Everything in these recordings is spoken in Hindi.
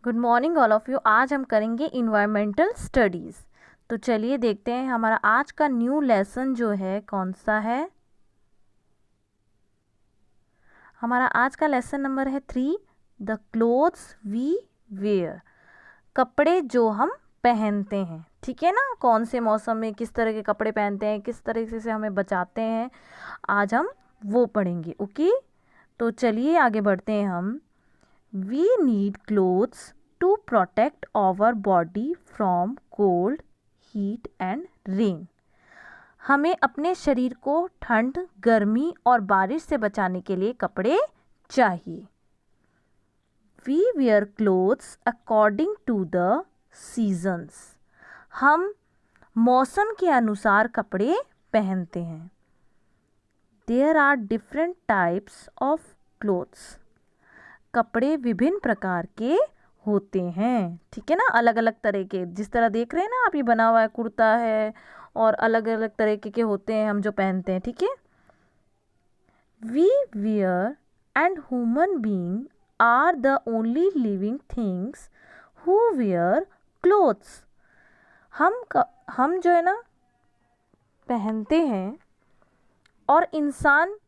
Good morning all of you. आज हम करेंगे इन्वायरमेंटल स्टडीज़। तो चलिए देखते हैं हमारा आज का न्यू लेसन जो है कौन सा है। हमारा आज का लेसन नंबर है 3, द क्लोथ्स वी वेयर। कपड़े जो हम पहनते हैं, ठीक है ना। कौन से मौसम में किस तरह के कपड़े पहनते हैं, किस तरीके से हमें बचाते हैं, आज हम वो पढ़ेंगे। ओके, तो चलिए आगे बढ़ते हैं हम। We need clothes to protect our body from cold, heat and rain. हमें अपने शरीर को ठंड, गर्मी और बारिश से बचाने के लिए कपड़े चाहिए। We wear clothes according to the seasons. हम मौसम के अनुसार कपड़े पहनते हैं। There are different types of clothes. कपड़े विभिन्न प्रकार के होते हैं, ठीक है ना। अलग अलग तरह के, जिस तरह देख रहे हैं ना आप, ये बना हुआ है, कुर्ता है और अलग अलग तरीके के होते हैं हम जो पहनते हैं, ठीक है। We wear and human being are the only living things who wear clothes. हम जो है ना पहनते हैं, और इंसान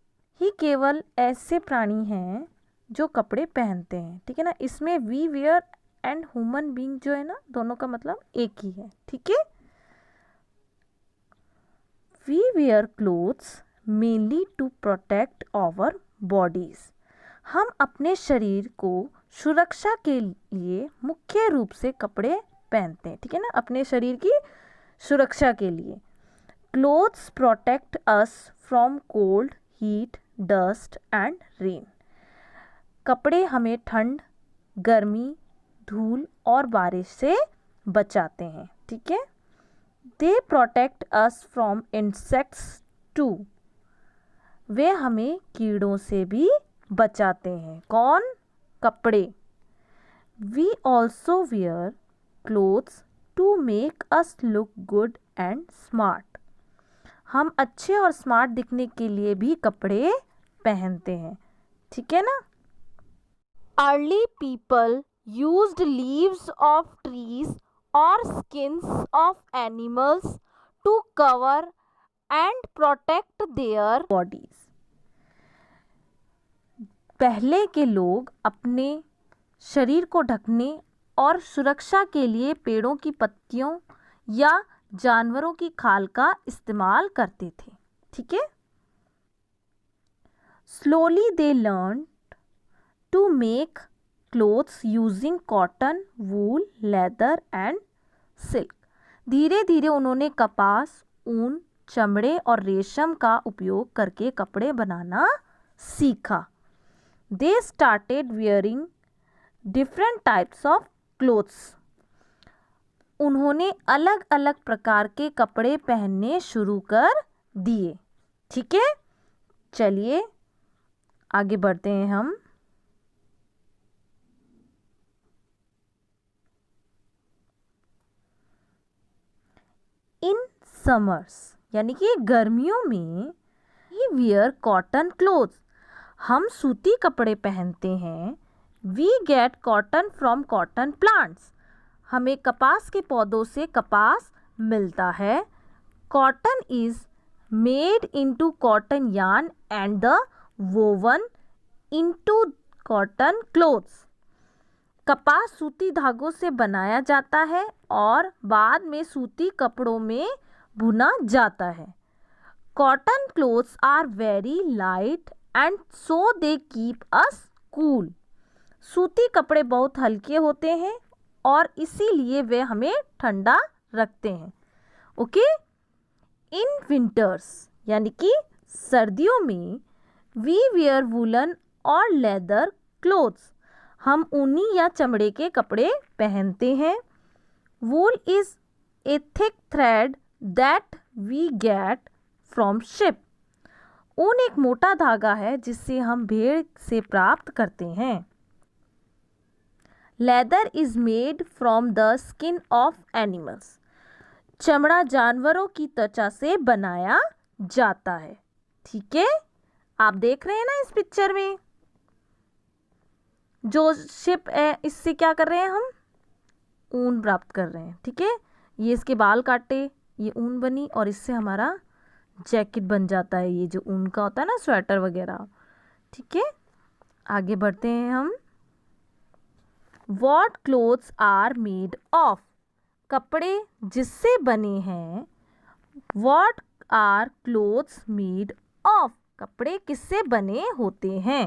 ही केवल ऐसे प्राणी हैं जो कपड़े पहनते हैं, ठीक है ना। इसमें we wear and human being जो है ना, दोनों का मतलब एक ही है, ठीक है। We wear clothes mainly to protect our bodies. हम अपने शरीर को सुरक्षा के लिए मुख्य रूप से कपड़े पहनते हैं, ठीक है ना, अपने शरीर की सुरक्षा के लिए। Clothes protect us from cold, heat, dust and rain. कपड़े हमें ठंड, गर्मी, धूल और बारिश से बचाते हैं, ठीक है। They protect us from insects too. वे हमें कीड़ों से भी बचाते हैं। कौन? कपड़े। We also wear clothes to make us look good and smart. हम अच्छे और स्मार्ट दिखने के लिए भी कपड़े पहनते हैं, ठीक है ना। Early people used leaves of trees or skins of animals to cover and protect their bodies. पहले के लोग अपने शरीर को ढकने और सुरक्षा के लिए पेड़ों की पत्तियों या जानवरों की खाल का इस्तेमाल करते थे, ठीक है। Slowly they learned to make clothes using cotton, wool, leather and silk. धीरे धीरे उन्होंने कपास, ऊन, चमड़े और रेशम का उपयोग करके कपड़े बनाना सीखा। They started wearing different types of clothes. उन्होंने अलग अलग प्रकार के कपड़े पहनने शुरू कर दिए, ठीक है। चलिए आगे बढ़ते हैं हम। इन समर्स यानी कि गर्मियों में वी वियर कॉटन क्लोथ्स। हम सूती कपड़े पहनते हैं। We get cotton from cotton plants. हमें कपास के पौधों से कपास मिलता है। Cotton is made into cotton yarn and the woven into cotton clothes. कपास सूती धागों से बनाया जाता है और बाद में सूती कपड़ों में बुना जाता है। Cotton clothes are very light and so they keep us cool. सूती कपड़े बहुत हल्के होते हैं और इसीलिए वे हमें ठंडा रखते हैं, ओके। इन विंटर्स यानी कि सर्दियों में वी वियर वूलन और लेदर क्लोथ्स। हम ऊनी या चमड़े के कपड़े पहनते हैं। Wool is a thick thread that we get from sheep. ऊन एक मोटा धागा है जिससे हम भेड़ से प्राप्त करते हैं। Leather is made from the skin of animals. चमड़ा जानवरों की त्वचा से बनाया जाता है, ठीक है। आप देख रहे हैं ना इस पिक्चर में। जो शिप है इससे क्या कर रहे हैं हम, ऊन प्राप्त कर रहे हैं। ठीक है, ये इसके बाल काटे, ये ऊन बनी और इससे हमारा जैकेट बन जाता है, ये जो ऊन का होता है ना, स्वेटर वगैरह। ठीक है, आगे बढ़ते हैं हम। What clothes are made of? कपड़े जिससे बने हैं। What are clothes made of? कपड़े किससे बने होते हैं।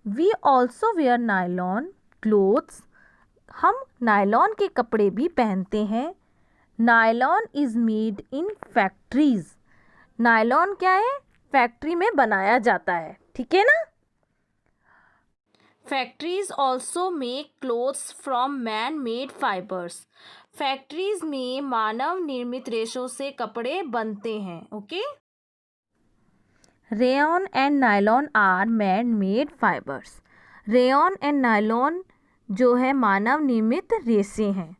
We also wear nylon clothes. हम नायलॉन के कपड़े भी पहनते हैं। Nylon is made in factories. Nylon क्या है, फैक्ट्री में बनाया जाता है। ठीक है ना। Factories also make clothes from man made fibres. Factories में मानव निर्मित रेशों से कपड़े बनते हैं। Okay, rayon and nylon are man made fibres. Rayon and nylon जो है मानव निर्मित रेशे हैं।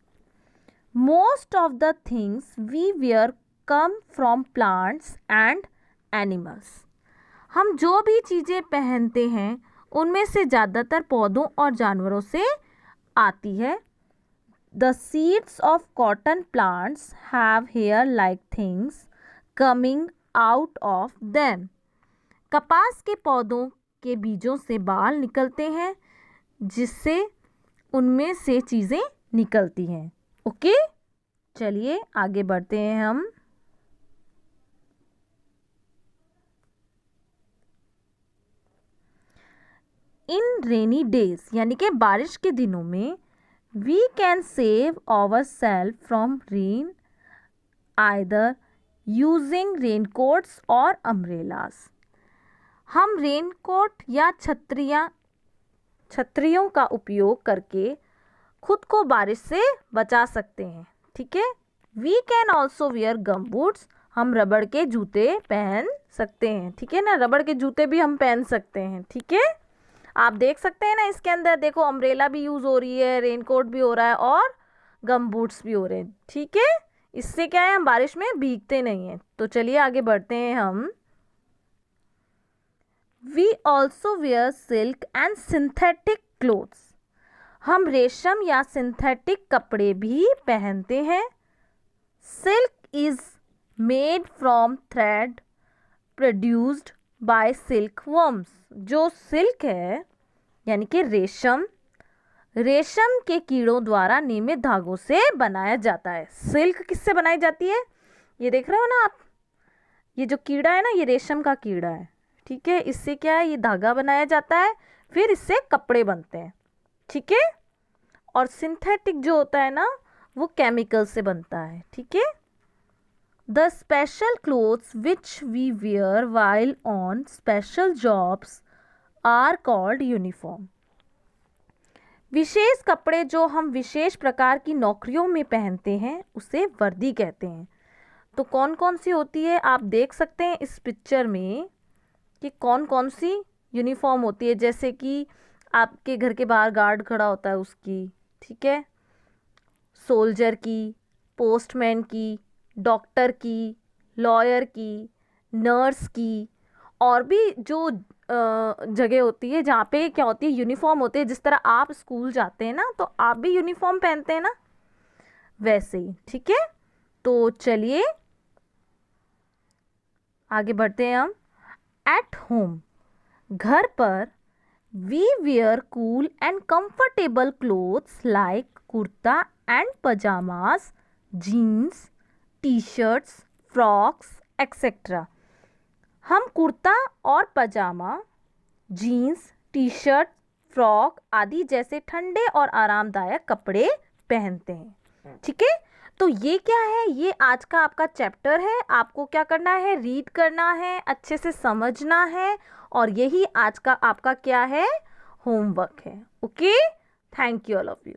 Most of the things we wear come from plants and animals. हम जो भी चीज़ें पहनते हैं उनमें से ज़्यादातर पौधों और जानवरों से आती है। The seeds of cotton plants have hair like things coming out of them. कपास के पौधों के बीजों से बाल निकलते हैं जिससे उनमें से चीज़ें निकलती हैं। ओके, चलिए आगे बढ़ते हैं हम। इन रेनी डेज यानी कि बारिश के दिनों में we can save our self from rain either using raincoats और अम्ब्रेलास। हम रेनकोट या छतरियों का उपयोग करके खुद को बारिश से बचा सकते हैं। ठीक है, we can also wear gum boots. हम रबड़ के जूते पहन सकते हैं। ठीक है ना, रबड़ के जूते भी हम पहन सकते हैं। ठीक है, आप देख सकते हैं ना, इसके अंदर देखो अम्ब्रेला भी यूज़ हो रही है, रेनकोट भी हो रहा है और गम बूट्स भी हो रहे हैं। ठीक है, इससे क्या है, हम बारिश में भीगते नहीं हैं। तो चलिए आगे बढ़ते हैं हम। We also wear silk and synthetic clothes. हम रेशम या सिंथेटिक कपड़े भी पहनते हैं। Silk is made from thread produced by silkworms. जो सिल्क है यानी कि रेशम के कीड़ों द्वारा निर्मित धागों से बनाया जाता है। सिल्क किससे बनाई जाती है, ये देख रहे हो ना आप, ये जो कीड़ा है ना, ये रेशम का कीड़ा है। ठीक है, इससे क्या है, ये धागा बनाया जाता है, फिर इससे कपड़े बनते हैं। ठीक है, और सिंथेटिक जो होता है ना, वो केमिकल से बनता है। ठीक है, the special clothes which we wear while on special jobs are called uniform. विशेष कपड़े जो हम विशेष प्रकार की नौकरियों में पहनते हैं उसे वर्दी कहते हैं। तो कौन कौन सी होती है, आप देख सकते हैं इस पिक्चर में कि कौन कौन सी यूनिफॉर्म होती है। जैसे कि आपके घर के बाहर गार्ड खड़ा होता है उसकी, ठीक है, सोल्जर की, पोस्टमैन की, डॉक्टर की, लॉयर की, नर्स की, और भी जो जगह होती है जहाँ पे क्या होती है, यूनिफॉर्म होती है। जिस तरह आप स्कूल जाते हैं ना, तो आप भी यूनिफॉर्म पहनते हैं ना, वैसे ही। ठीक है, तो चलिए आगे बढ़ते हैं हम। एट होम, घर पर, we wear cool and comfortable clothes like kurta and pyjamas, jeans, T shirts, frocks etcetera. हम कुर्ता और पजामा, जीन्स, टी शर्ट, फ्रॉक आदि जैसे ठंडे और आरामदायक कपड़े पहनते हैं। ठीक है, तो ये क्या है, ये आज का आपका चैप्टर है। आपको क्या करना है, रीड करना है, अच्छे से समझना है, और यही आज का आपका क्या है, होमवर्क है। Okay, thank you all of you.